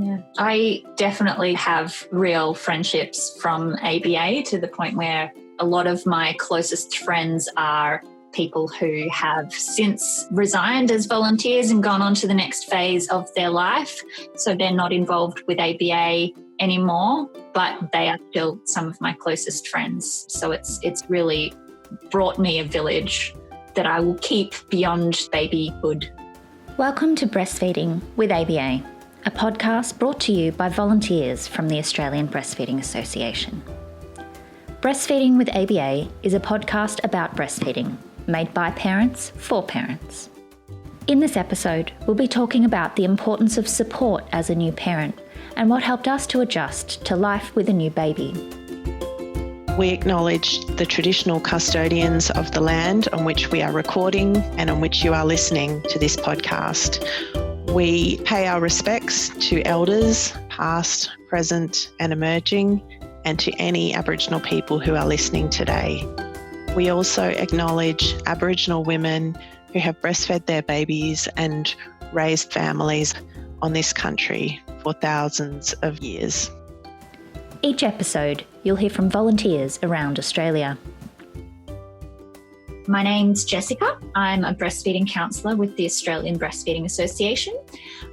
Yeah, I definitely have real friendships from ABA to the point where a lot of my closest friends are people who have since resigned as volunteers and gone on to the next phase of their life. So they're not involved with ABA anymore, but they are still some of my closest friends. So it's really brought me a village that I will keep beyond babyhood. Welcome to Breastfeeding with ABA, a podcast brought to you by volunteers from the Australian Breastfeeding Association. Breastfeeding with ABA is a podcast about breastfeeding, made by parents for parents. In this episode, we'll be talking about the importance of support as a new parent and what helped us to adjust to life with a new baby. We acknowledge the traditional custodians of the land on which we are recording and on which you are listening to this podcast. We pay our respects to elders, past, present and emerging, and to any Aboriginal people who are listening today. We also acknowledge Aboriginal women who have breastfed their babies and raised families on this country for thousands of years. Each episode, you'll hear from volunteers around Australia. My name's Jessica. I'm a breastfeeding counsellor with the Australian Breastfeeding Association.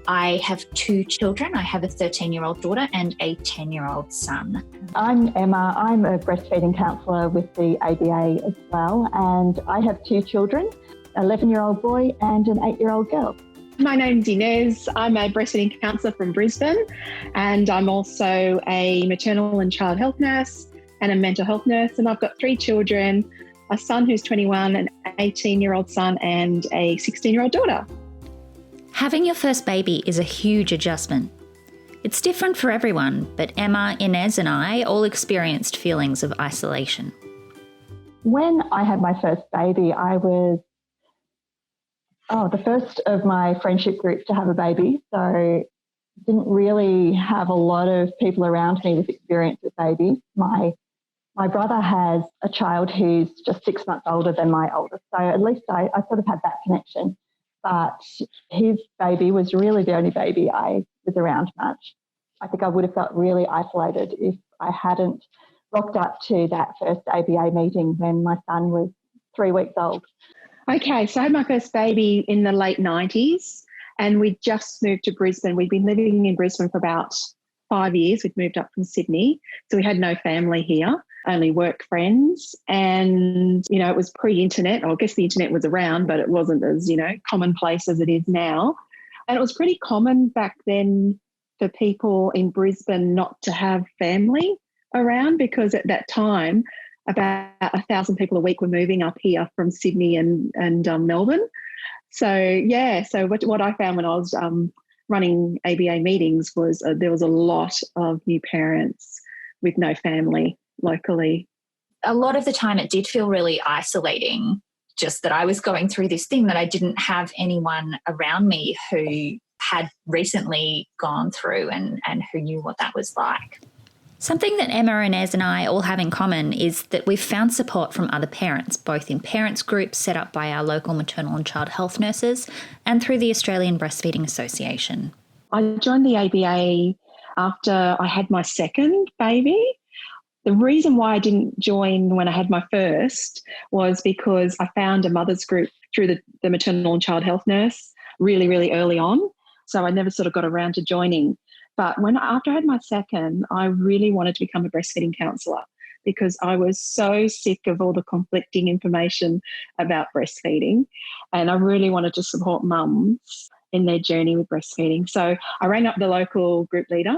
I have two children. I have a 13-year-old daughter and a 10-year-old son. I'm Emma. I'm a breastfeeding counsellor with the ABA as well, and I have two children, an 11-year-old boy and an 8-year-old girl. My name's Inez. I'm a breastfeeding counsellor from Brisbane, and I'm also a maternal and child health nurse and a mental health nurse, and I've got three children, a son who's 21, an 18-year-old son and a 16-year-old daughter. Having your first baby is a huge adjustment. It's different for everyone, but Emma, Inez and I all experienced feelings of isolation. When I had my first baby, I was the first of my friendship group to have a baby, so didn't really have a lot of people around me with experience with babies. My brother has a child who's just 6 months older than my oldest, so at least I sort of had that connection. But his baby was really the only baby I was around much. I think I would have felt really isolated if I hadn't rocked up to that first ABA meeting when my son was 3 weeks old. Okay, so I had my first baby in the late 90s and we just moved to Brisbane. We'd been living in Brisbane for about 5 years. We'd moved up from Sydney, so we had no family here, only work friends. And, it was pre-internet. I guess the internet was around, but it wasn't as, commonplace as it is now. And it was pretty common back then for people in Brisbane not to have family around, because at that time, about 1,000 people a week were moving up here from Sydney and Melbourne. So what I found when I was running ABA meetings was there was a lot of new parents with no family locally. A lot of the time it did feel really isolating, just that I was going through this thing that I didn't have anyone around me who had recently gone through and who knew what that was like. Something that Emma, Inez and I all have in common is that we've found support from other parents, both in parents groups set up by our local maternal and child health nurses and through the Australian Breastfeeding Association. I joined the ABA after I had my second baby. The reason why I didn't join when I had my first was because I found a mother's group through the maternal and child health nurse really, really early on. So I never sort of got around to joining. But after I had my second, I really wanted to become a breastfeeding counsellor because I was so sick of all the conflicting information about breastfeeding, and I really wanted to support mums in their journey with breastfeeding. So I rang up the local group leader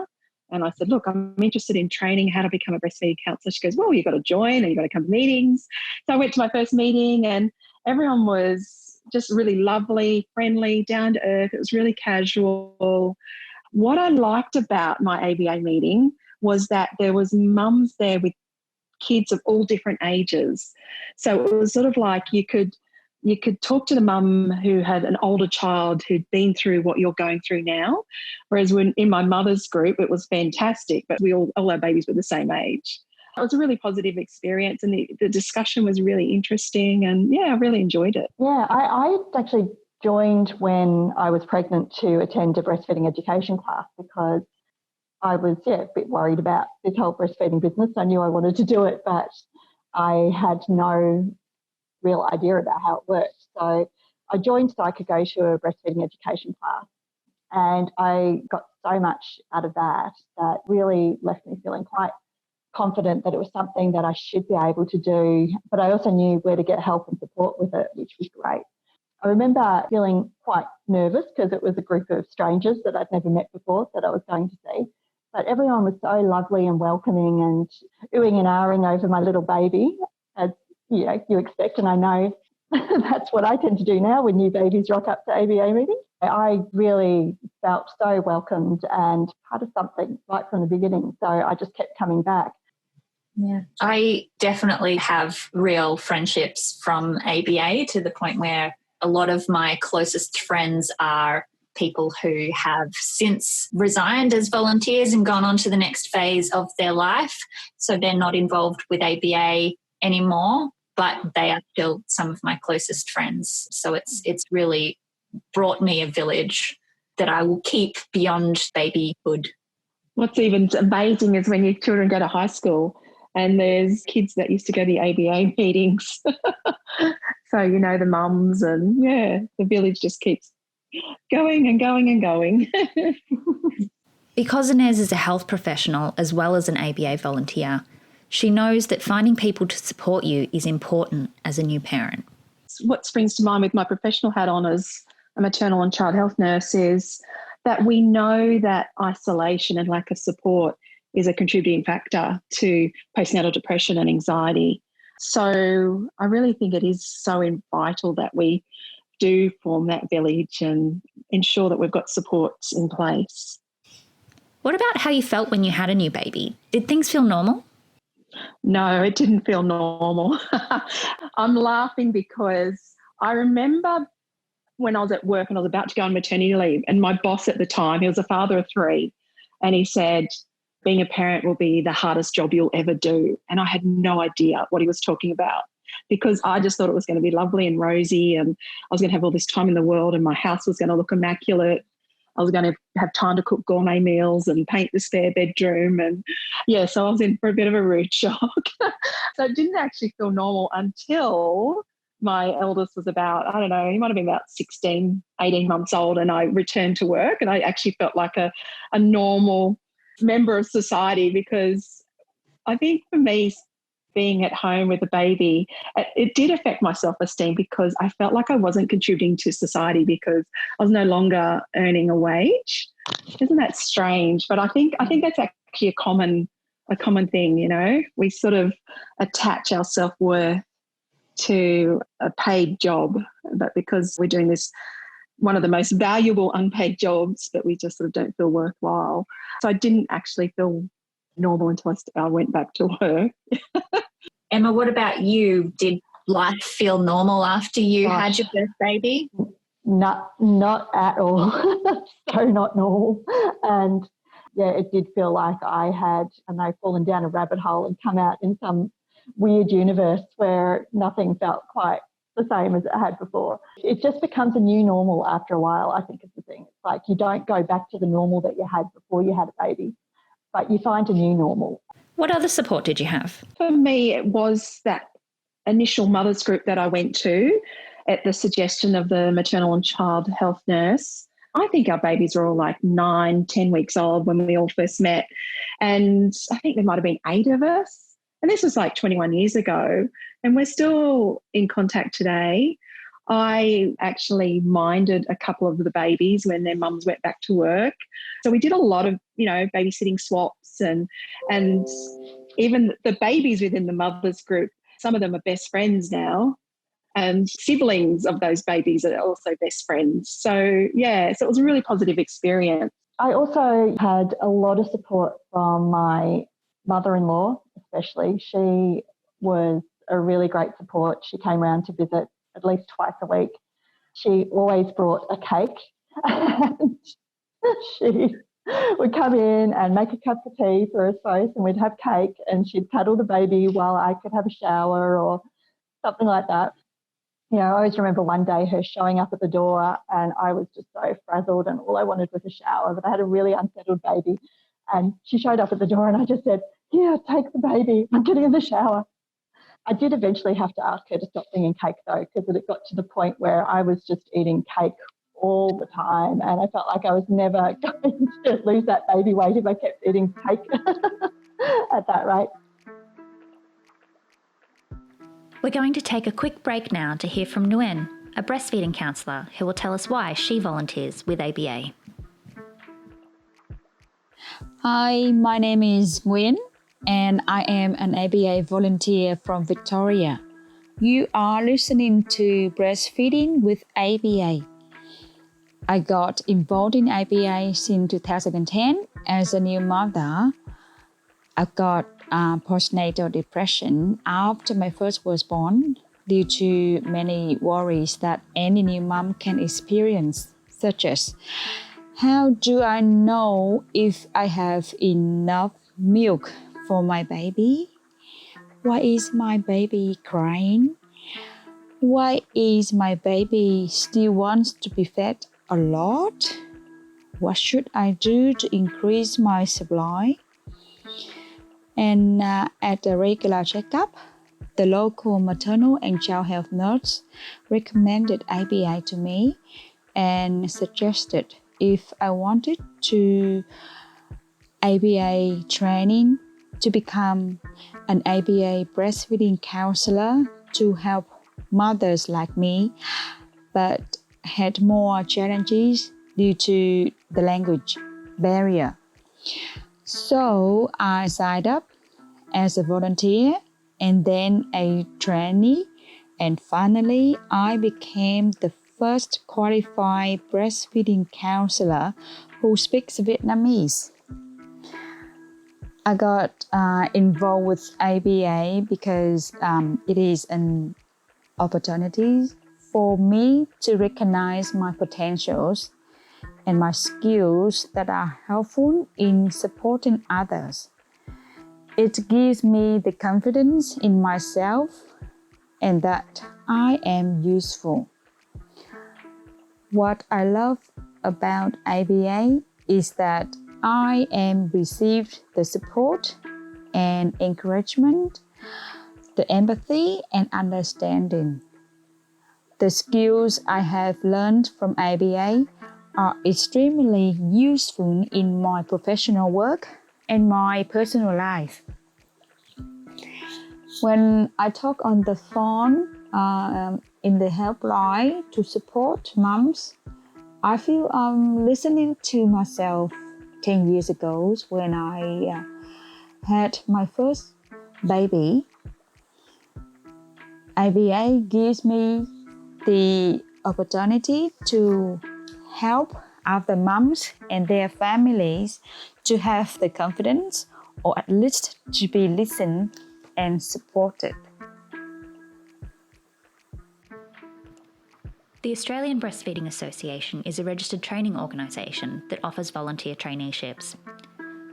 and I said, look, I'm interested in training how to become a breastfeeding counsellor. She goes, well, you've got to join and you've got to come to meetings. So I went to my first meeting and everyone was just really lovely, friendly, down to earth. It was really casual. What I liked about my ABA meeting was that there was mums there with kids of all different ages. So it was sort of like you could talk to the mum who had an older child who'd been through what you're going through now. Whereas when in my mother's group, it was fantastic, but we all our babies were the same age. It was a really positive experience and the discussion was really interesting and, I really enjoyed it. Yeah, I actually joined when I was pregnant to attend a breastfeeding education class because I was, a bit worried about this whole breastfeeding business. I knew I wanted to do it, but I had no real idea about how it worked. So I joined so I could go to a breastfeeding education class. And I got so much out of that really left me feeling quite confident that it was something that I should be able to do. But I also knew where to get help and support with it, which was great. I remember feeling quite nervous because it was a group of strangers that I'd never met before that I was going to see. But everyone was so lovely and welcoming and oohing and ahhing over my little baby, as you expect. And I know that's what I tend to do now when new babies rock up to ABA meetings. I really felt so welcomed and part of something right from the beginning. So I just kept coming back. Yeah, I definitely have real friendships from ABA to the point where a lot of my closest friends are people who have since resigned as volunteers and gone on to the next phase of their life. So they're not involved with ABA anymore, but they are still some of my closest friends. So it's really brought me a village that I will keep beyond babyhood. What's even amazing is when your children go to high school and there's kids that used to go to the ABA meetings. So, the mums and, the village just keeps going and going and going. Because Inez is a health professional as well as an ABA volunteer, she knows that finding people to support you is important as a new parent. What springs to mind with my professional hat on as a maternal and child health nurse is that we know that isolation and lack of support is a contributing factor to postnatal depression and anxiety. So I really think it is so vital that we do form that village and ensure that we've got supports in place. What about how you felt when you had a new baby? Did things feel normal? No, it didn't feel normal. I'm laughing because I remember when I was at work and I was about to go on maternity leave, and my boss at the time, he was a father of 3, and he said, being a parent will be the hardest job you'll ever do. And I had no idea what he was talking about because I just thought it was going to be lovely and rosy and I was going to have all this time in the world and my house was going to look immaculate. I was going to have time to cook gourmet meals and paint the spare bedroom. And so I was in for a bit of a rude shock. So it didn't actually feel normal until my eldest was about, I don't know, he might have been about 16, 18 months old, and I returned to work and I actually felt like a normal member of society, because I think for me, being at home with a baby, it did affect my self-esteem because I felt like I wasn't contributing to society because I was no longer earning a wage. Isn't that strange? But I think that's actually a common thing, We sort of attach our self-worth to a paid job, but because we're doing this, one of the most valuable unpaid jobs, that we just sort of don't feel worthwhile. So I didn't actually feel normal until I went back to work. Emma, what about you? Did life feel normal after you had your first baby? Not at all. So not normal. And it did feel like I had, fallen down a rabbit hole and come out in some weird universe where nothing felt quite the same as it had before. It just becomes a new normal after a while, I think is the thing. It's like you don't go back to the normal that you had before you had a baby, but you find a new normal. What other support did you have? For me, it was that initial mothers group that I went to at the suggestion of the maternal and child health nurse. I think our babies were all like 9, 10 weeks old when we all first met. And I think there might have been 8 of us. And this was like 21 years ago. And we're still in contact today. I actually minded a couple of the babies when their mums went back to work. So we did a lot of, babysitting swaps and even the babies within the mothers group, some of them are best friends now, and siblings of those babies are also best friends. So it was a really positive experience. I also had a lot of support from my mother-in-law, especially. She was a really great support. She came around to visit at least twice a week. She always brought a cake and she would come in and make a cup of tea for us both, and we'd have cake and she'd cuddle the baby while I could have a shower or something like that. I always remember one day her showing up at the door and I was just so frazzled and all I wanted was a shower, but I had a really unsettled baby. And she showed up at the door and I just said, "Here, take the baby. I'm getting in the shower." I did eventually have to ask her to stop bringing cake though, because it got to the point where I was just eating cake all the time and I felt like I was never going to lose that baby weight if I kept eating cake at that rate. We're going to take a quick break now to hear from Nguyen, a breastfeeding counsellor who will tell us why she volunteers with ABA. Hi, my name is Nguyen and I am an ABA volunteer from Victoria. You are listening to Breastfeeding with ABA. I got involved in ABA since 2010 as a new mother. I got postnatal depression after my first was born due to many worries that any new mom can experience, such as, how do I know if I have enough milk for my baby? Why is my baby crying? Why is my baby still wants to be fed a lot? What should I do to increase my supply? And at a regular checkup, the local maternal and child health nurse recommended ABA to me and suggested if I wanted to ABA training to become an ABA breastfeeding counselor to help mothers like me, but had more challenges due to the language barrier. So I signed up as a volunteer and then a trainee, and finally I became the first qualified breastfeeding counselor who speaks Vietnamese. I got involved with ABA because it is an opportunity for me to recognize my potentials and my skills that are helpful in supporting others. It gives me the confidence in myself and that I am useful. What I love about ABA is that I am received the support and encouragement, the empathy and understanding. The skills I have learned from ABA are extremely useful in my professional work and my personal life. When I talk on the phone in the helpline to support moms, I feel I'm listening to myself 10 years ago when I had my first baby. ABA gives me the opportunity to help other moms and their families to have the confidence or at least to be listened and supported. The Australian Breastfeeding Association is a registered training organisation that offers volunteer traineeships.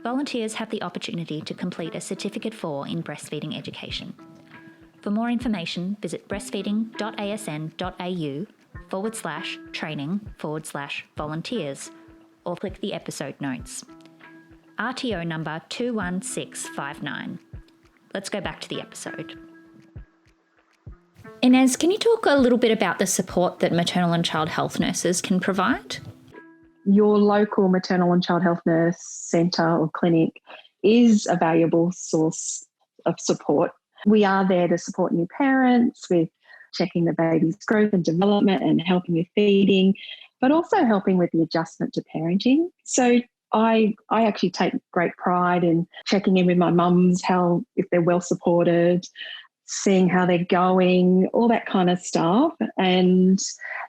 Volunteers have the opportunity to complete a Certificate 4 in breastfeeding education. For more information, visit breastfeeding.asn.au/training/volunteers or click the episode notes. RTO number 21659. Let's go back to the episode. Inez, can you talk a little bit about the support that maternal and child health nurses can provide? Your local maternal and child health nurse centre or clinic is a valuable source of support. We are there to support new parents with checking the baby's growth and development and helping with feeding, but also helping with the adjustment to parenting. So I actually take great pride in checking in with my mums, if they're well supported, seeing how they're going, all that kind of stuff. And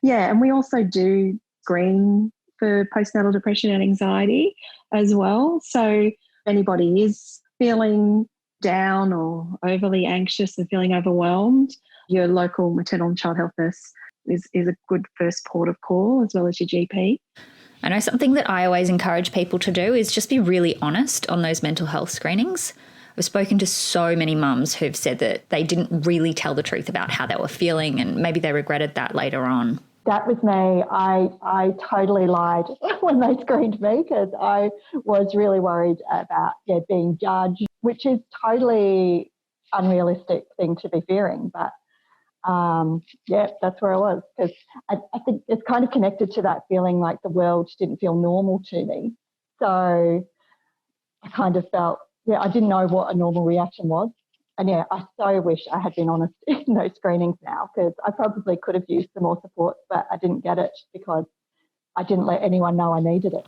we also do screen for postnatal depression and anxiety as well. So if anybody is feeling down or overly anxious and feeling overwhelmed, your local maternal and child health nurse is a good first port of call, as well as your GP. I know something that I always encourage people to do is just be really honest on those mental health screenings. I've spoken to so many mums who've said that they didn't really tell the truth about how they were feeling and maybe they regretted that later on. That was me. I totally lied when they screened me because I was really worried about being judged, which is totally unrealistic thing to be fearing. But that's where I was, because I think it's kind of connected to that feeling like the world didn't feel normal to me. So I kind of felt, I didn't know what a normal reaction was. And I so wish I had been honest in those screenings now, because I probably could have used some more support, but I didn't get it because I didn't let anyone know I needed it.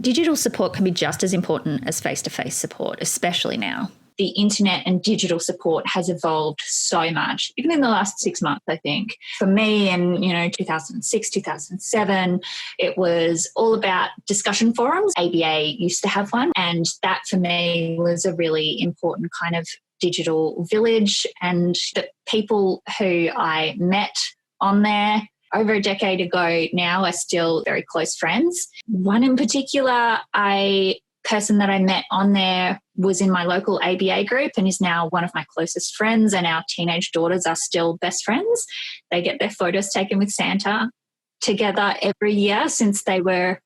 Digital support can be just as important as face-to-face support, especially now. The internet and digital support has evolved so much, even in the last 6 months, I think. For me in, 2006, 2007, it was all about discussion forums. ABA used to have one, and that for me was a really important kind of digital village, and the people who I met on there over a decade ago now are still very close friends. One in particular, person that I met on there was in my local ABA group and is now one of my closest friends, and our teenage daughters are still best friends. They get their photos taken with Santa together every year since they were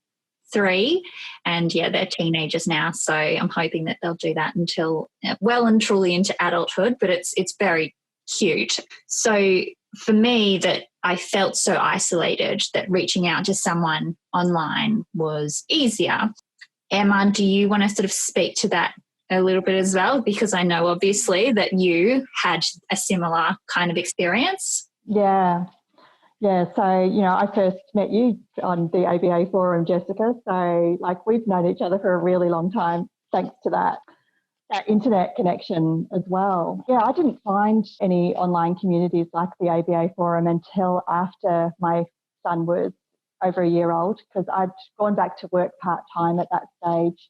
3, and they're teenagers now, so I'm hoping that they'll do that until well and truly into adulthood, but it's very cute. So for me, that I felt so isolated that reaching out to someone online was easier. Emma, do you want to sort of speak to that a little bit as well? Because I know obviously that you had a similar kind of experience. Yeah. So, I first met you on the ABA forum, Jessica. So, we've known each other for a really long time, thanks to that internet connection as well. I didn't find any online communities like the ABA forum until after my son was over a year old, because I'd gone back to work part-time at that stage,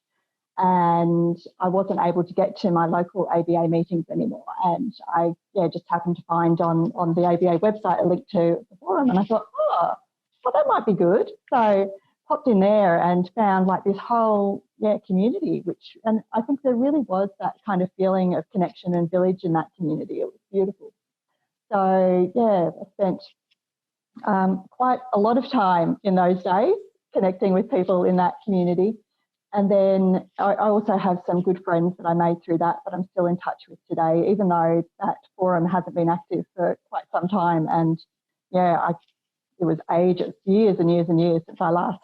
and I wasn't able to get to my local ABA meetings anymore. And I just happened to find on the ABA website a link to the forum, and I thought, that might be good. So popped in there and found this whole community, and I think there really was that kind of feeling of connection and village in that community. It was beautiful. So I spent quite a lot of time in those days connecting with people in that community. And then I also have some good friends that I made through that I'm still in touch with today, even though that forum hasn't been active for quite some time. And it was ages, years and years and years since I last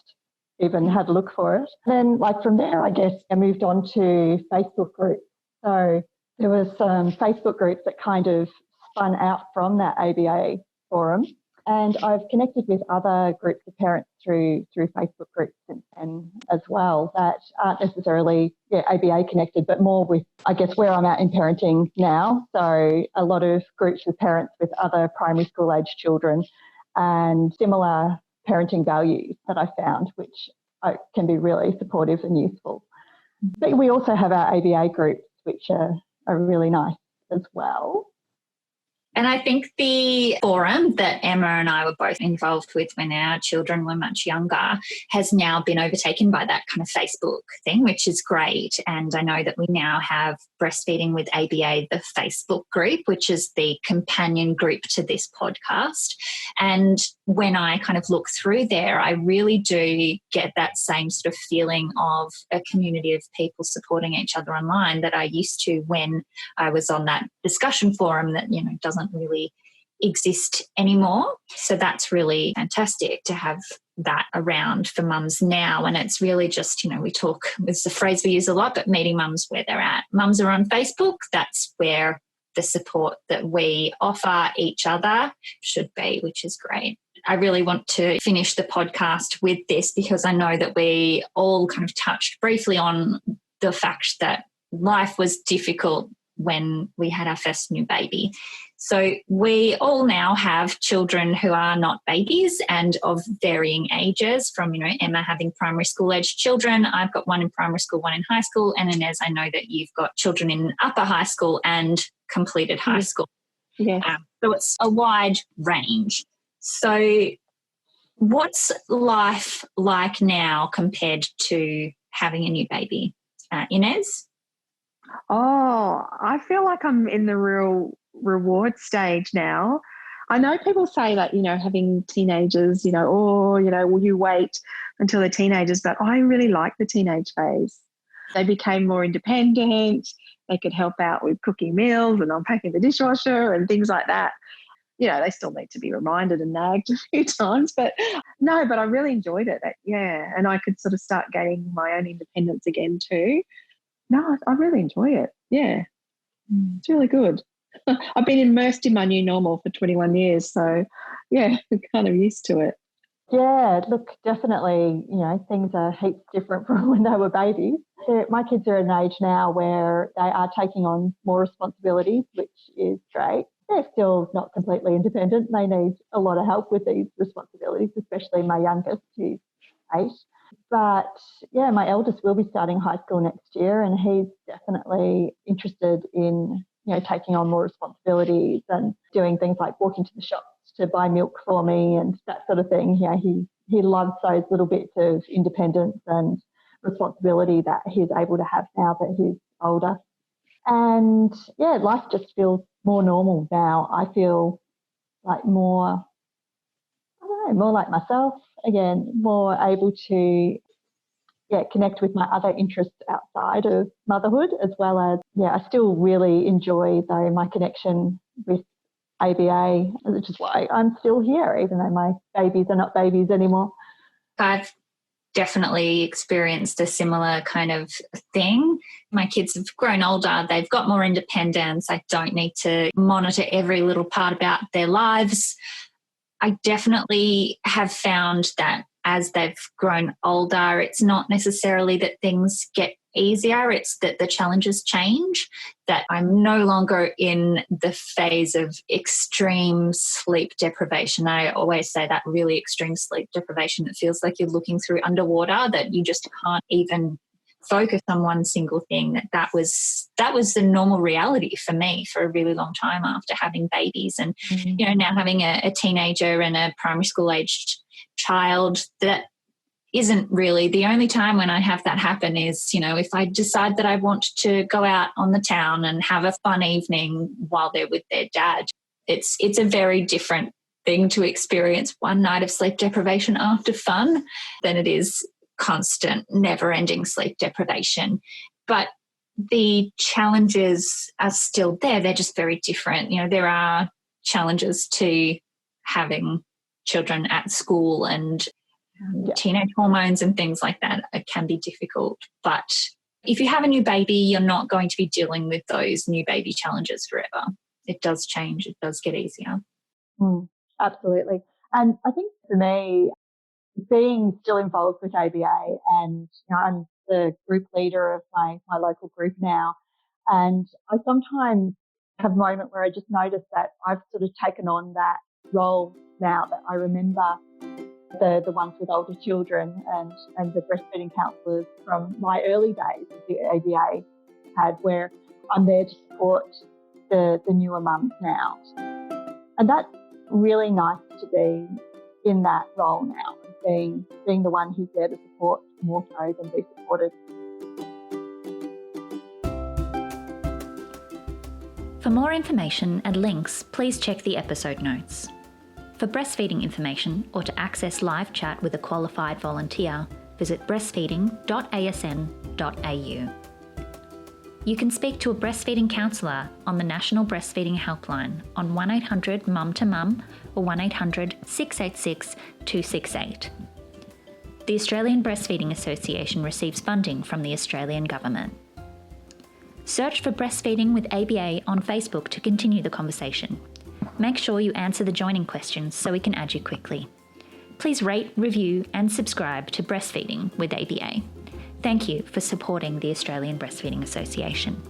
even had a look for it. Then from there, I guess I moved on to Facebook groups. So there was some Facebook groups that kind of spun out from that ABA forum. And I've connected with other groups of parents through Facebook groups since then as well, that aren't necessarily ABA connected, but more with, I guess, where I'm at in parenting now. So a lot of groups with parents with other primary school age children and similar parenting values that I found, which can be really supportive and useful. But we also have our ABA groups, which are really nice as well. And I think the forum that Emma and I were both involved with when our children were much younger has now been overtaken by that kind of Facebook thing, which is great. And I know that we now have Breastfeeding with ABA, the Facebook group, which is the companion group to this podcast. And when I kind of look through there, I really do get that same sort of feeling of a community of people supporting each other online that I used to when I was on that discussion forum that, doesn't really exist anymore. So that's really fantastic to have that around for mums now. And it's really just, we talk, it's a phrase we use a lot, but meeting mums where they're at. Mums are on Facebook. That's where the support that we offer each other should be, which is great. I really want to finish the podcast with this because I know that we all kind of touched briefly on the fact that life was difficult when we had our first new baby. So we all now have children who are not babies and of varying ages, from, Emma having primary school age children. I've got one in primary school, one in high school. And Inez, I know that you've got children in upper high school and completed high school. Yes. So it's a wide range. So what's life like now compared to having a new baby? Inez? Oh, I feel like I'm in the real reward stage now. I know people say that, having teenagers, will you wait until they're teenagers? But I really like the teenage phase. They became more independent. They could help out with cooking meals and unpacking the dishwasher and things like that. They still need to be reminded and nagged a few times, but I really enjoyed it. And I could sort of start gaining my own independence again too. No, I really enjoy it. Yeah, it's really good. I've been immersed in my new normal for 21 years, so yeah, I'm kind of used to it. Yeah, look, definitely, things are heaps different from when they were babies. My kids are at an age now where they are taking on more responsibilities, which is great. They're still not completely independent. They need a lot of help with these responsibilities, especially my youngest, who's 8. But yeah, my eldest will be starting high school next year, and he's definitely interested in, taking on more responsibilities and doing things like walking to the shops to buy milk for me and that sort of thing. He loves those little bits of independence and responsibility that he's able to have now that he's older. And yeah, life just feels more normal now. I feel like more like myself again, more able to connect with my other interests outside of motherhood, as well as, I still really enjoy though my connection with ABA, which is why I'm still here, even though my babies are not babies anymore. I've definitely experienced a similar kind of thing. My kids have grown older. They've got more independence. I don't need to monitor every little part about their lives. I definitely have found that as they've grown older, it's not necessarily that things get easier, it's that the challenges change, that I'm no longer in the phase of extreme sleep deprivation. I always say that really extreme sleep deprivation, it feels like you're looking through underwater, that you just can't even focus on one single thing. That was the normal reality for me for a really long time after having babies. And, now having a teenager and a primary school aged child, that isn't really the only time when I have that happen is, if I decide that I want to go out on the town and have a fun evening while they're with their dad. It's a very different thing to experience one night of sleep deprivation after fun than it is constant, never-ending sleep deprivation. But the challenges are still there. They're just very different. There are challenges to having children at school, and teenage hormones and things like that. It can be difficult. But if you have a new baby, you're not going to be dealing with those new baby challenges forever. It does change. It does get easier. Absolutely. And I think for me, being still involved with ABA, and I'm the group leader of my local group now, and I sometimes have a moment where I just notice that I've sort of taken on that role now, that I remember the ones with older children and the breastfeeding counsellors from my early days of the ABA had, where I'm there to support the newer mums now. And that's really nice to be in that role now, being the one who's there to support more so than be supported. For more information and links, please check the episode notes. For breastfeeding information or to access live chat with a qualified volunteer, visit breastfeeding.asn.au. You can speak to a breastfeeding counsellor on the National Breastfeeding Helpline on 1800 Mum to Mum or 1800 686 268. The Australian Breastfeeding Association receives funding from the Australian Government. Search for Breastfeeding with ABA on Facebook to continue the conversation. Make sure you answer the joining questions so we can add you quickly. Please rate, review and subscribe to Breastfeeding with ABA. Thank you for supporting the Australian Breastfeeding Association.